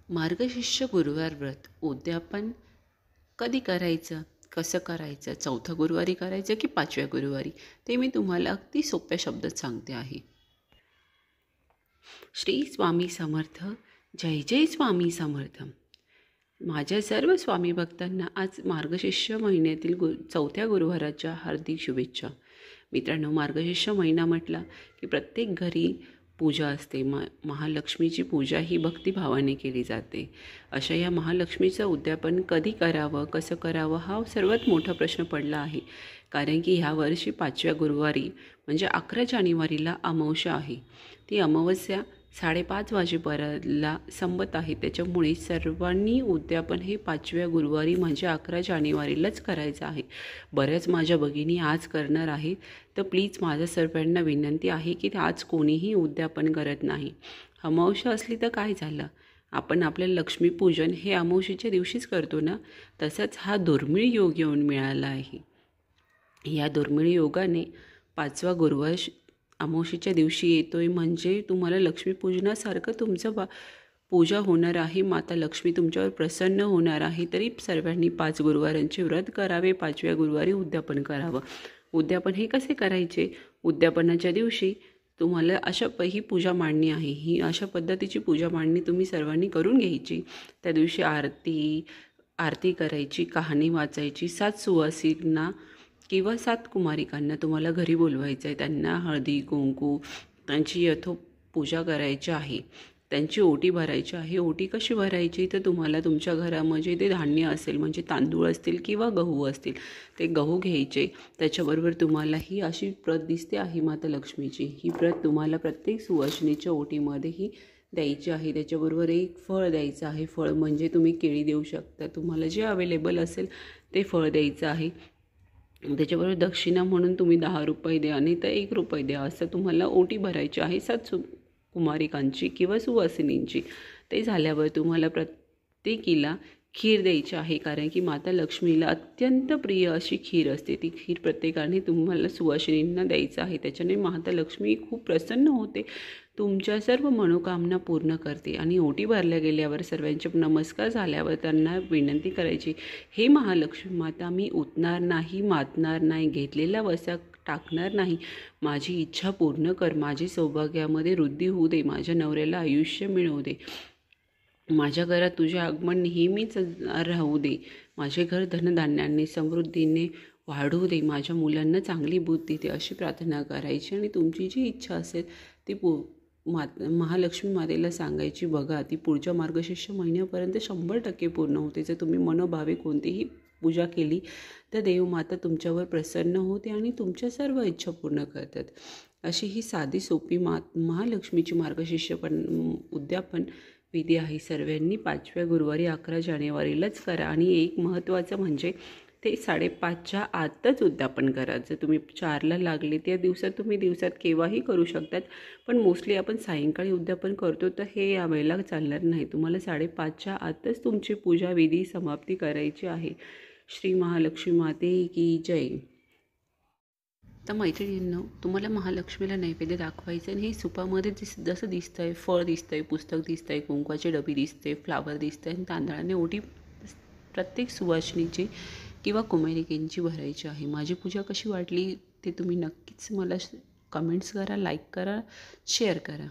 मार्गशीर्ष गुरुवार व्रत उद्यापन कधी करायचं, कसं करायचं, चौथ्या गुरुवारी करायचं की 5व्या गुरुवारी, ते मी तुम्हाला अगदी सोप्या शब्दात सांगते आहे. श्री स्वामी समर्थ. जय जय स्वामी समर्थ. माझ्या सर्व स्वामी भक्तांना आज मार्गशीर्ष महिन्यातील चौथ्या गुरुवाराच्या हार्दिक शुभेच्छा. मित्रांनो, मार्गशीर्ष महिना म्हटला की प्रत्येक घरी पूजा असते. महालक्ष्मीची पूजा ही भक्तिभावाने केली जाते. अशा या महालक्ष्मीचं उद्यापन कधी करावं, कसं करावं, हा सर्वात मोठा प्रश्न पडला आहे. कारण की ह्या वर्षी 5व्या गुरुवारी म्हणजे 11 जानेवारीला अमावस्या आहे. ती अमावस्या 5:30 वाजेपर्यंतला संपत आहे. त्याच्यामुळे सर्वांनी उद्यापन हे 5व्या गुरुवारी म्हणजे 11 जानेवारीलाच करायचं आहे. बऱ्याच माझ्या भगिनी आज करणार आहेत, तर प्लीज माझ्या सर्वांना विनंती आहे की आज कोणीही उद्यापन करत नाही. अमावस्या असली तर काय झालं, आपण आपलं लक्ष्मीपूजन हे अमावस्येच्या दिवशीच करतो ना. तसंच हा दुर्मिळ योग येऊन मिळाला आहे. या दुर्मिळ योगाने 5वा गुरुवार अमावस्येच्या दिवशी येतोय म्हणजे तुम्हाला लक्ष्मीपूजनासारखं तुमचं पूजा होणार आहे. माता लक्ष्मी तुमच्यावर प्रसन्न होणार आहे. तरी सर्वांनी 5 गुरुवारांचे व्रत करावे. 5व्या गुरुवारी उद्यापन करावं. उद्यापन हे कसे करायचे? उद्यापनाच्या दिवशी तुम्हाला ही पूजा मांडणी आहे. ही अशा पद्धतीची पूजा मांडणी तुम्ही सर्वांनी करून घ्यायची. त्या दिवशी आरती करायची, कहाणी वाचायची. 7 सुवासिकांना किंवा 7 कुमारिकांना तुम्हाला घरी बोलवायचं आहे. त्यांना हळदी कुंकू त्यांची पूजा करायची आहे. त्यांची ओटी भरायची आहे. ओटी कशी भरायची, तर तुम्हाला तुमच्या घरामध्ये ते धान्य असेल म्हणजे तांदूळ असतील किंवा गहू असतील, ते गहू घ्यायचे. त्याच्याबरोबर तुम्हाला ही अशी प्रत दिसते आहे माता लक्ष्मीची. ही प्रत तुम्हाला प्रत्येक सुवासिनीच्या ओटीमध्येही द्यायची आहे. त्याच्याबरोबर एक फळ द्यायचं आहे. फळ म्हणजे तुम्ही केळी देऊ शकता. तुम्हाला जे अवेलेबल असेल ते फळ द्यायचं आहे. त्याच्याबरोबर दक्षिणा म्हणून तुम्ही 10 रुपये द्या, नाही तर 1 रुपये द्या. असं तुम्हाला ओटी भरायची आहे 7 कुमारिकांची किंवा सुवासिनींची. ते झाल्यावर तुम्हाला प्रत्येकीला खीर द्यायची आहे. कारण की माता लक्ष्मीला अत्यंत प्रिय अशी खीर असते. ती खीर प्रत्येकाने तुम्हाला सुवासिनींना द्यायचं आहे. त्याच्याने माता लक्ष्मी खूप प्रसन्न होते, तुमच्या सर्व मनोकामना पूर्ण करते. आणि ओटी भरल्या गेल्यावर सर्वांचे नमस्कार झाल्यावर त्यांना विनंती करायची, हे महालक्ष्मी माता, मी उठणार नाही, मातणार नाही, घेतलेला वसा टाकणार नाही. माझी इच्छा पूर्ण कर. माझी सौभाग्यामध्ये वृद्धी होऊ दे. माझ्या नवऱ्याला आयुष्य मिळवू दे. माझ्या घरात तुझे आगमन नेहमीच राहू दे. माझे घर धनधान्याने समृद्धीने वाढू दे. माझ्या मुलांना चांगली बुद्धी दे. अशी प्रार्थना करायची आणि तुमची जी इच्छा असेल ती महालक्ष्मी मातेला सांगायची. बघा, ती पुढच्या मार्गशीर्ष महिन्यापर्यंत 100% पूर्ण होते. जर तुम्ही मनोभावे कोणतीही पूजा केली तर देवमाता तुमच्यावर प्रसन्न होते आणि तुमच्या सर्व इच्छा पूर्ण करतात. अशी ही साधी सोपी महालक्ष्मीची मार्गशीर्ष उद्यापन विधी आहे. सर्वांनी 5व्या गुरुवारी 11 जानेवारीलाच करा. आणि एक महत्त्वाचं म्हणजे ते 5:30च्या आतच उद्यापन करा. जर तुम्ही 4ला लागले त्या दिवसात तुम्ही दिवसात केव्हाही करू शकतात, पण मोस्टली आपण सायंकाळी उद्यापन करतो, तर हे यावेळेला चालणार नाही. तुम्हाला 5:30च्या आतच तुमची पूजा विधी समाप्ती करायची आहे. श्री महालक्ष्मी माते की जय. तर मैत्रिणींनो, तुम्हाला महालक्ष्मीला नैवेद्य दाखवायचं आणि हे सुपामध्ये जसं दिसतंय, फळ दिसतंय, पुस्तक दिसतंय, कुंकवाची डबी दिसते, फ्लावर दिसतंय आणि तांदळाने ओटी प्रत्येक सुवासिनीची किंवा कुमारिकेंची भरायची आहे. माझी पूजा कशी वाटली ते तुम्ही नक्कीच मला कमेंट्स करा, लाईक करा, शेअर करा.